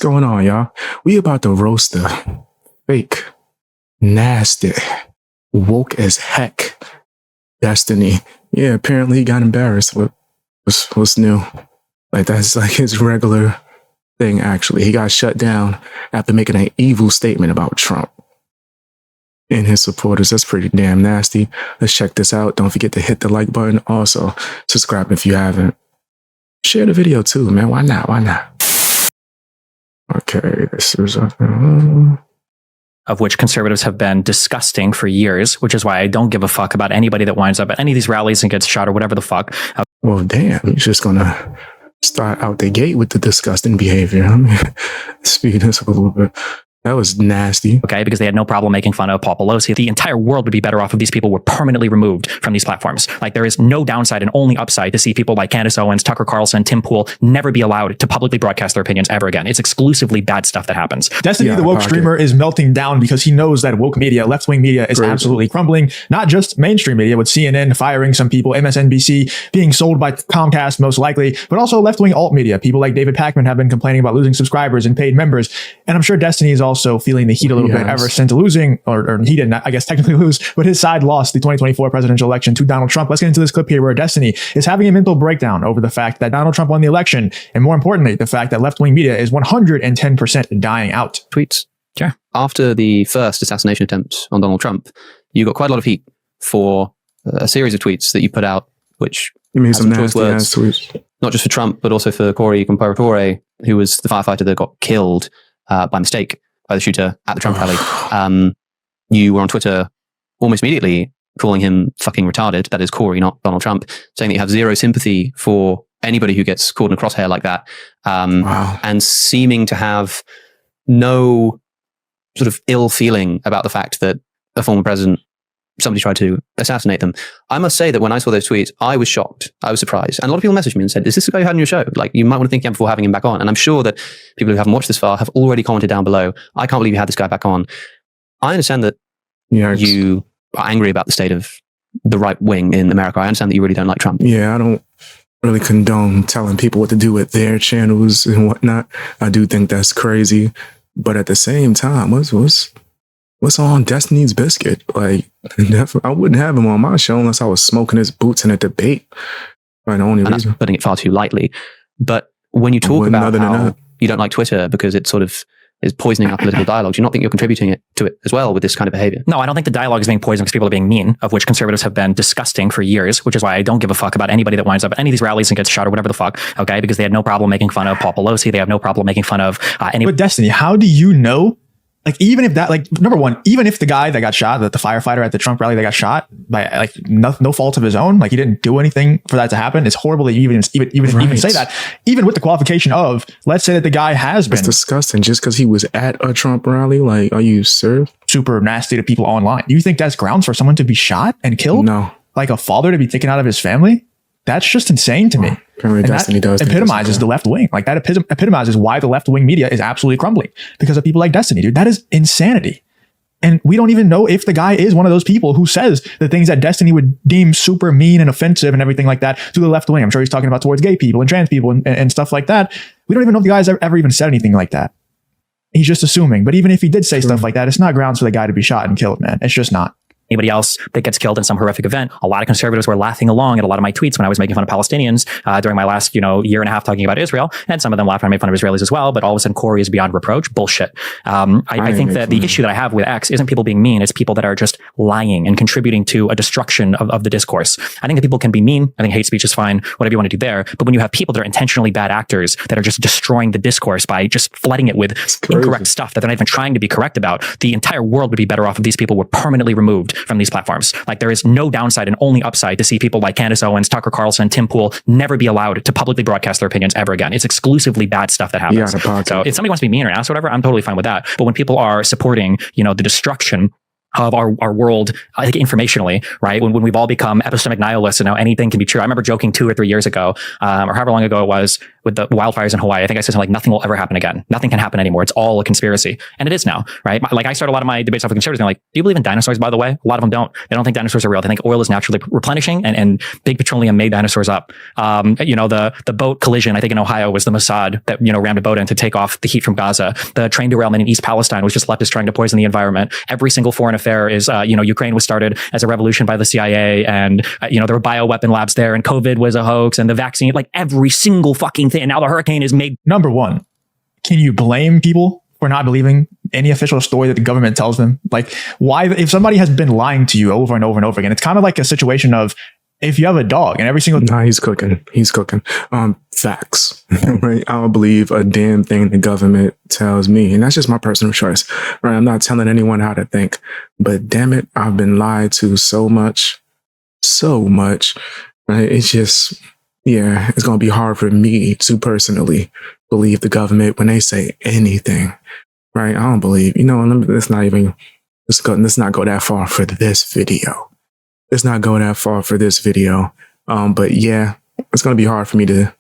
What's going on, y'all? We about to roast the fake, nasty, woke as heck Destiny. Yeah, apparently he got embarrassed. What's new? Like, that's like his regular thing, actually. He got shut down after making an evil statement about Trump and his supporters. That's pretty damn nasty. Let's check this out. Don't forget to hit the like button. Also, subscribe if you haven't. Share the video too, man. Why not? Okay, this is of which conservatives have been disgusting for years, which is why I don't give a fuck about anybody that winds up at any of these rallies and gets shot or whatever the fuck. Well, damn, you're just gonna start out the gate with the disgusting behavior. I mean, speed this up a little bit. That was nasty. Okay, because they had no problem making fun of Paul Pelosi. The entire world would be better off if these people were permanently removed from these platforms. Like, there is no downside and only upside to see people like Candace Owens, Tucker Carlson, Tim Pool never be allowed to publicly broadcast their opinions ever again. It's exclusively bad stuff that happens. Destiny, the woke streamer, is melting down because he knows that woke media, left-wing media, is absolutely crumbling. Not just mainstream media, with CNN firing some people, MSNBC being sold by Comcast most likely, but also left-wing alt media. People like David Pakman have been complaining about losing subscribers and paid members. And I'm sure Destiny is also feeling the heat a little bit ever since losing, or he didn't, I guess, technically lose, but his side lost the 2024 presidential election to Donald Trump. Let's get into this clip here where Destiny is having a mental breakdown over the fact that Donald Trump won the election, and more importantly, the fact that left-wing media is 110% dying out. Tweets. Yeah. After the first assassination attempt on Donald Trump, you got quite a lot of heat for a series of tweets that you put out, which you mean some nasty ass tweets, not just for Trump, but also for Corey Comparatore, who was the firefighter that got killed by mistake by the shooter at the Trump rally. You were on Twitter almost immediately calling him fucking retarded. That is Corey, not Donald Trump, saying that you have zero sympathy for anybody who gets caught in a crosshair like that. And seeming to have no sort of ill feeling about the fact that a former president, somebody tried to assassinate them. I must say that when I saw those tweets, I was shocked. I was surprised. And a lot of people messaged me and said, is this the guy you had on your show? Like, you might want to think again before having him back on. And I'm sure that people who haven't watched this far have already commented down below, I can't believe you had this guy back on. I understand that you are angry about the state of the right wing in America. I understand that you really don't like Trump. Yeah, I don't really condone telling people what to do with their channels and whatnot. I do think that's crazy. But at the same time, what's on Destiny's Biscuit? Like, I wouldn't have him on my show unless I was smoking his boots in a debate. Right, the only reason. That's putting it far too lightly. But when you talk about how you don't like Twitter because it sort of is poisoning our political dialogue, do you not think you're contributing to it as well with this kind of behavior? No, I don't think the dialogue is being poisoned because people are being mean, of which conservatives have been disgusting for years, which is why I don't give a fuck about anybody that winds up at any of these rallies and gets shot or whatever the fuck, okay? Because they had no problem making fun of Paul Pelosi. They have no problem making fun of any... But Destiny, how do you know? Like, even if that, like, number one, even if the guy that got shot, that the firefighter at the Trump rally that got shot by, like, no fault of his own, like, he didn't do anything for that to happen. It's horrible that you even say that. Even with the qualification of, let's say that the guy has been. It's disgusting just because he was at a Trump rally. Like, are you serious? Super nasty to people online. You think that's grounds for someone to be shot and killed? No. Like a father to be taken out of his family? That's just insane to me. Apparently Destiny does epitomizes the left wing. Like, that epitomizes why the left wing media is absolutely crumbling, because of people like Destiny, dude. That is insanity. And we don't even know if the guy is one of those people who says the things that Destiny would deem super mean and offensive and everything like that to the left wing. I'm sure he's talking about towards gay people and trans people and stuff like that. We don't even know if the guy's ever even said anything like that. He's just assuming. But even if he did say stuff like that, it's not grounds for the guy to be shot and killed, man. It's just not. Anybody else that gets killed in some horrific event. A lot of conservatives were laughing along at a lot of my tweets when I was making fun of Palestinians during my last, year and a half talking about Israel. And some of them laughed when I made fun of Israelis as well. But all of a sudden, Corey is beyond reproach. Bullshit. I think that the issue that I have with X isn't people being mean. It's people that are just lying and contributing to a destruction of the discourse. I think that people can be mean. I think hate speech is fine, whatever you want to do there. But when you have people that are intentionally bad actors that are just destroying the discourse by just flooding it with incorrect stuff that they're not even trying to be correct about, the entire world would be better off if these people were permanently removed from these platforms. Like, there is no downside and only upside to see people like Candace Owens, Tucker Carlson, Tim Pool never be allowed to publicly broadcast their opinions ever again. It's exclusively bad stuff that happens. So if somebody wants to be mean or ass or whatever, I'm totally fine with that. But when people are supporting, the destruction of our world, I think informationally, right? When we've all become epistemic nihilists and now anything can be true. I remember joking 2 or 3 years ago, or however long ago it was, with the wildfires in Hawaii. I think I said something like, nothing will ever happen again. Nothing can happen anymore. It's all a conspiracy. And it is now, right? Like I start a lot of my debates off with conservatives. They're like, do you believe in dinosaurs, by the way? A lot of them don't. They don't think dinosaurs are real. They think oil is naturally replenishing and big petroleum made dinosaurs up. The boat collision, I think in Ohio, was the Mossad that, rammed a boat in to take off the heat from Gaza. The train derailment in East Palestine was just leftists trying to poison the environment. Every single foreign affair is, Ukraine was started as a revolution by the CIA, and, there were bioweapon labs there, and COVID was a hoax, and the vaccine, like every single fucking thing. And now the hurricane is made. Number one, can you blame people for not believing any official story that the government tells them? Like, why, if somebody has been lying to you over and over and over again, it's kind of like a situation of, if you have a dog and every single Nah, he's cooking. Facts, right? I don't believe a damn thing the government tells me. And that's just my personal choice, right? I'm not telling anyone how to think, but damn it, I've been lied to so much, right? It's just, it's going to be hard for me to personally believe the government when they say anything, right? I don't believe, let's not go that far for this video. Let's not go that far for this video. But yeah, it's going to be hard for me to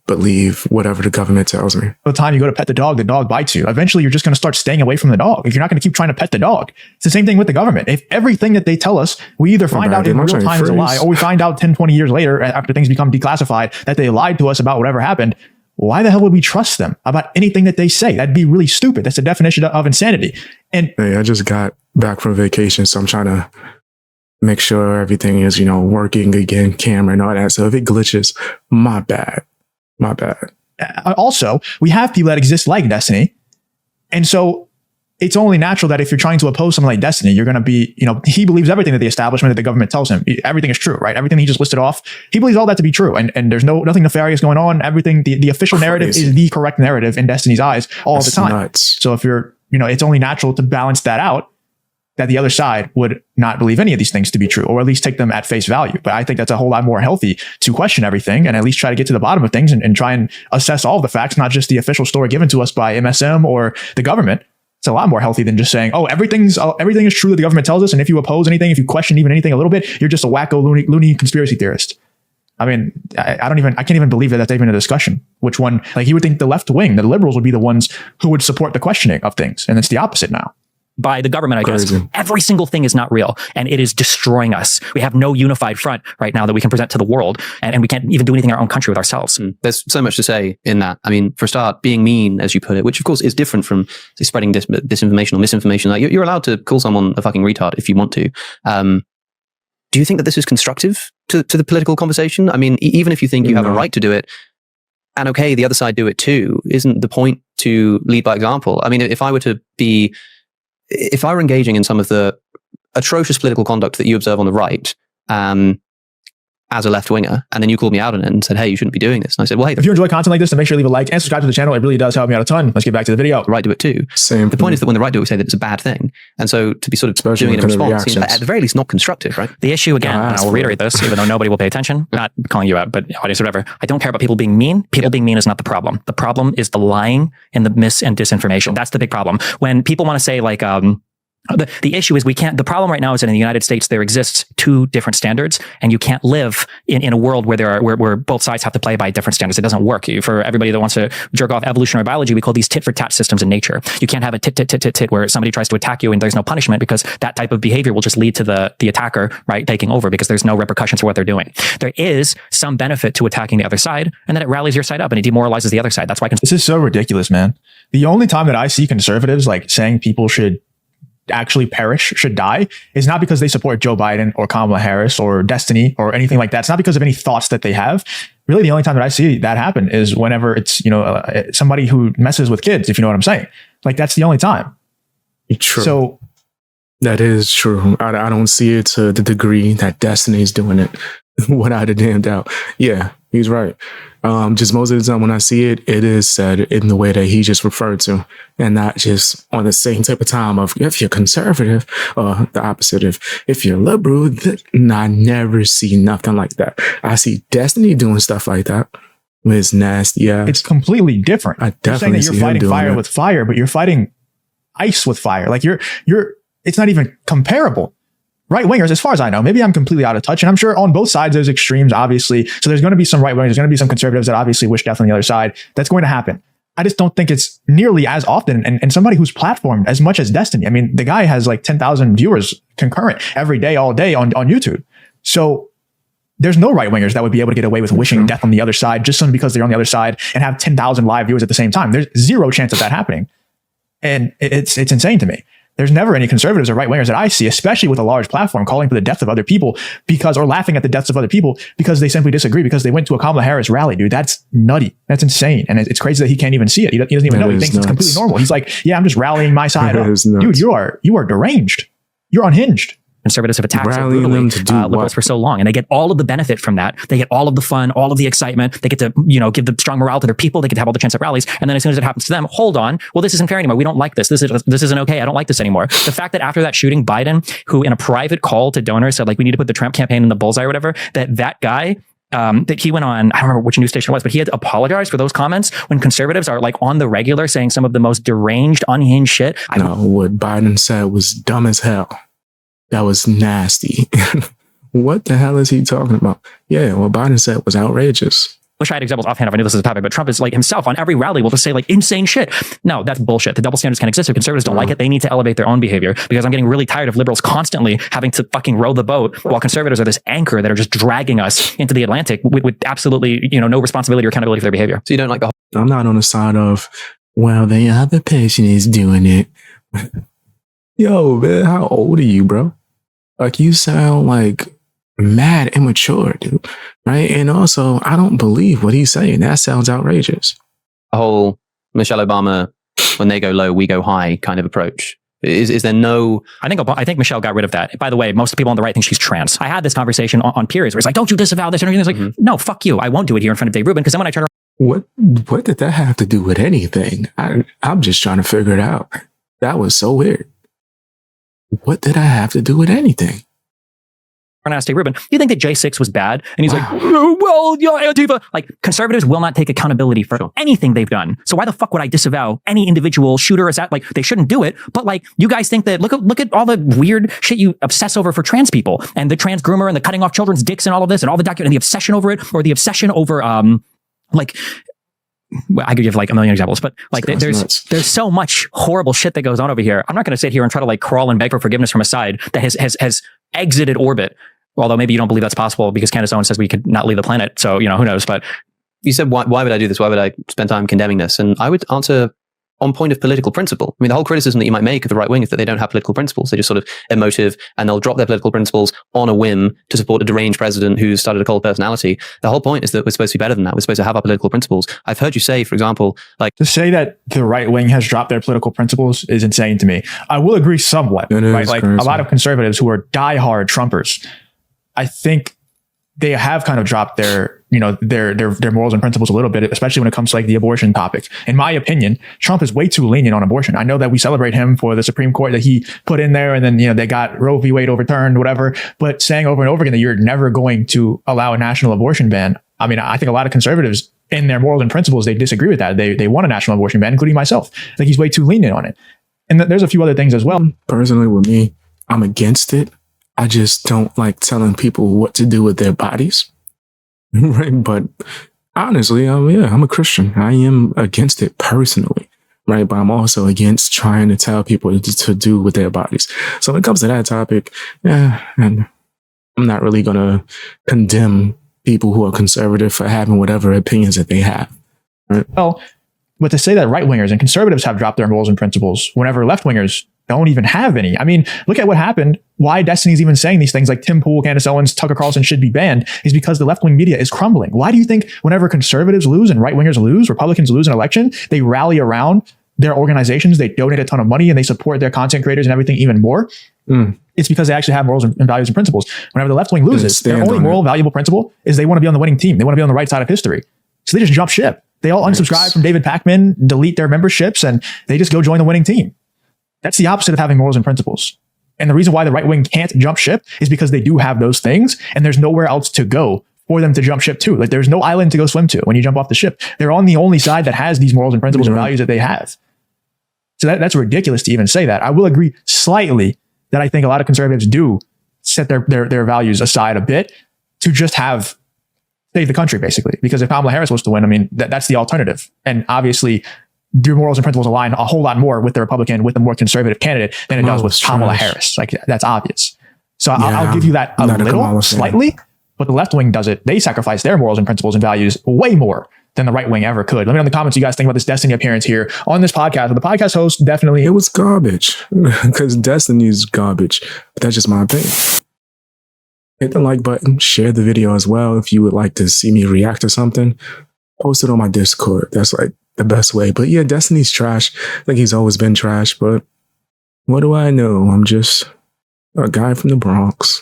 believe whatever the government tells me. The time you go to pet the dog bites you. Eventually, you're just going to start staying away from the dog. If you're not going to keep trying to pet the dog. It's the same thing with the government. If everything that they tell us, we either find out in real time is a lie, or we find out 10, 20 years later, after things become declassified, that they lied to us about whatever happened, why the hell would we trust them about anything that they say? That'd be really stupid. That's the definition of insanity. And hey, I just got back from vacation, so I'm trying to make sure everything is, working again, camera and all that. So if it glitches, my bad. Also, we have people that exist like Destiny. And so it's only natural that if you're trying to oppose something like Destiny, you're going to be, he believes everything that the establishment, that the government tells him. Everything is true, right? Everything he just listed off, he believes all that to be true. And there's nothing nefarious going on. Everything, the official narrative is the correct narrative in Destiny's eyes all the time. Nuts. So if you're, it's only natural to balance that out, that the other side would not believe any of these things to be true, or at least take them at face value. But I think that's a whole lot more healthy to question everything and at least try to get to the bottom of things and try and assess all of the facts, not just the official story given to us by MSM or the government. It's a lot more healthy than just saying, everything is true that the government tells us. And if you oppose anything, if you question even anything a little bit, you're just a wacko loony conspiracy theorist. I mean, I can't even believe that that's even a discussion. Which one, like you would think the left wing, the liberals would be the ones who would support the questioning of things. And it's the opposite now. By the government, I guess. Every single thing is not real, and it is destroying us. We have no unified front right now that we can present to the world, and we can't even do anything in our own country with ourselves. There's so much to say in that. I mean, for a start, being mean, as you put it, which of course is different from say, spreading disinformation or misinformation. Like you're allowed to call someone a fucking retard if you want to. Do you think that this is constructive to the political conversation? I mean, even if you think you have a right to do it, and okay, the other side do it too, isn't the point to lead by example? I mean, if I were engaging in some of the atrocious political conduct that you observe on the right, as a left winger, and then you called me out on it and said, hey, you shouldn't be doing this. And I said, well, hey, if you enjoy content like this, then make sure you leave a like and subscribe to the channel. It really does help me out a ton. Let's get back to the video. The right do it too. Same. The point is that when the right do it, we say that it's a bad thing. And so to be sort of doing it in response seems at the very least not constructive, right? The issue again, and I will reiterate this, even though nobody will pay attention, not calling you out, but audience, whatever. I don't care about people being mean. People being mean is not the problem. The problem is the lying and the mis and disinformation. That's the big problem. When people want to say like, the issue is the problem right now is that in the United States, there exists two different standards, and you can't live in a world where both sides have to play by different standards. It doesn't work. For everybody that wants to jerk off evolutionary biology, we call these tit for tat systems in nature. You can't have a tit where somebody tries to attack you and there's no punishment, because that type of behavior will just lead to the attacker, right, taking over, because there's no repercussions for what they're doing. There is some benefit to attacking the other side, and then it rallies your side up and it demoralizes the other side. That's why this is so ridiculous, man. The only time that I see conservatives like saying people should actually perish, should die, is not because they support Joe Biden or Kamala Harris or Destiny or anything like that. It's not because of any thoughts that they have. Really, the only time that I see that happen is whenever it's, somebody who messes with kids, if you know what I'm saying. Like, that's the only time. True. So that is true. I don't see it to the degree that Destiny's doing it without a damn doubt. Yeah, he's right. Just most of the time when I see it, it is said in the way that he just referred to, and not just on the same type of time of if you're conservative, the opposite of if you're liberal. I never see nothing like that. I see Destiny doing stuff like that. It's nasty. Yeah, it's completely different. I definitely you're saying that you're fighting fire with fire, but you're fighting ice with fire. Like you're. It's not even comparable. right-wingers, as far as I know, maybe I'm completely out of touch, and I'm sure on both sides there's extremes, obviously. So there's going to be some right-wingers, there's going to be some conservatives that obviously wish death on the other side. That's going to happen. I just don't think it's nearly as often. And somebody who's platformed as much as Destiny, I mean, the guy has like 10,000 viewers concurrent every day, all day on YouTube. So there's no right-wingers that would be able to get away with wishing death on the other side just simply because they're on the other side and have 10,000 live viewers at the same time. There's zero chance of that happening. And it's insane to me. There's never any conservatives or right-wingers that I see, especially with a large platform, calling for the death of other people or laughing at the deaths of other people because they simply disagree because they went to a Kamala Harris rally, dude. That's nutty. That's insane. And it's crazy that he can't even see it. He doesn't even know. He thinks it's completely normal. He's like, yeah, I'm just rallying my side up. Dude, you are deranged. You're unhinged. Conservatives have attacked so brutally liberals for so long, and they get all of the benefit from that. They get all of the fun, all of the excitement. They get to, give the strong morale to their people. They get to have all the chance at rallies, and then as soon as it happens to them, hold on, well, this isn't fair anymore. We don't like this. This isn't okay. I don't like this anymore. The fact that after that shooting, Biden, who in a private call to donors said, like, we need to put the Trump campaign in the bullseye or whatever, that guy. That he went on, I don't remember which news station it was, but he had apologized for those comments when conservatives are like on the regular saying some of the most deranged, unhinged shit. What Biden said was dumb as hell. That was nasty. What the hell is he talking about? Yeah, what Biden said was outrageous. Wish I had examples offhand if I knew this was a topic, but Trump is like himself on every rally will just say like insane shit. No, that's bullshit. The double standards can exist. If conservatives don't like it, they need to elevate their own behavior, because I'm getting really tired of liberals constantly having to fucking row the boat while conservatives are this anchor that are just dragging us into the Atlantic with absolutely, no responsibility or accountability for their behavior. So you don't like the whole... I'm not on the side of, well, the other person is doing it. Yo, man, how old are you, bro? Like, you sound like mad immature, dude. Right? And also, I don't believe what he's saying. That sounds outrageous. The whole Michelle Obama, when they go low, we go high kind of approach. Is there no... I think Michelle got rid of that. By the way, most people on the right think she's trans. I had this conversation on Periods where it's like, don't you disavow this? And it's like, no, fuck you. I won't do it here in front of Dave Rubin, because then when I turn around... What did that have to do with anything? I'm just trying to figure it out. That was so weird. What did I have to do with anything? And I asked Dave Rubin, do you think that J6 was bad? And he's like, well, Antifa. Like, conservatives will not take accountability for anything they've done. So why the fuck would I disavow any individual shooter or that? Like, they shouldn't do it. But like, you guys think that, look at all the weird shit you obsess over for trans people, and the trans groomer and the cutting off children's dicks and all of this and all the and the obsession over it, or the obsession over, like, I could give like a million examples, but like there's so much horrible shit that goes on over here. I'm not going to sit here and try to like crawl and beg for forgiveness from a side that has exited orbit. Although maybe you don't believe that's possible because Candace Owens says we could not leave the planet. So, who knows? But you said, why would I do this? Why would I spend time condemning this? And I would answer on point of political principle. I mean, the whole criticism that you might make of the right wing is that they don't have political principles. They're just sort of emotive, and they'll drop their political principles on a whim to support a deranged president who's started a cult personality. The whole point is that we're supposed to be better than that. We're supposed to have our political principles. I've heard you say, for example, like... To say that the right wing has dropped their political principles is insane to me. I will agree somewhat, right? Like, a lot of conservatives who are diehard Trumpers, I think they have kind of dropped their morals and principles a little bit, especially when it comes to like the abortion topic. In my opinion, Trump is way too lenient on abortion. I know that we celebrate him for the Supreme Court that he put in there, and then, they got Roe v. Wade overturned, whatever, but saying over and over again that you're never going to allow a national abortion ban. I mean, I think a lot of conservatives in their morals and principles, they disagree with that. They want a national abortion ban, including myself. I think he's way too lenient on it. And there's a few other things as well. Personally, with me, I'm against it. I just don't like telling people what to do with their bodies. Right. But honestly, I'm a Christian. I am against it personally. Right. But I'm also against trying to tell people to do with their bodies. So when it comes to that topic, and I'm not really going to condemn people who are conservative for having whatever opinions that they have. Right? Well, but to say that right wingers and conservatives have dropped their morals and principles whenever left wingers don't even have any. I mean, look at what happened. Why Destiny's even saying these things like Tim Pool, Candace Owens, Tucker Carlson should be banned is because the left-wing media is crumbling. Why do you think whenever conservatives lose and right-wingers lose, Republicans lose an election, they rally around their organizations, they donate a ton of money, and they support their content creators and everything even more? It's because they actually have morals and values and principles. Whenever the left-wing loses, their only moral, valuable principle is they want to be on the winning team. They want to be on the right side of history. So they just jump ship. They all unsubscribe from David Pakman, delete their memberships, and they just go join the winning team. That's the opposite of having morals and principles. And the reason why the right wing can't jump ship is because they do have those things, and there's nowhere else to go for them to jump ship to. Like, there's no island to go swim to when you jump off the ship. They're on the only side that has these morals and principles and values that they have. So that's ridiculous to even say that. I will agree slightly that I think a lot of conservatives do set their values aside a bit to just save the country, basically. Because if Kamala Harris was to win, I mean, that's the alternative. And obviously, your morals and principles align a whole lot more with the Republican, with the more conservative candidate than it does with Kamala Harris. Like, that's obvious. So I'll give you that a little, slightly, but the left wing does it. They sacrifice their morals and principles and values way more than the right wing ever could. Let me know in the comments what you guys think about this Destiny appearance here on this podcast. But the podcast host definitely... It was garbage because Destiny is garbage. But that's just my opinion. Hit the like button, share the video as well. If you would like to see me react to something, post it on my Discord. That's like the best way. But yeah, Destiny's trash. I think he's always been trash, but what do I know? I'm just a guy from the Bronx.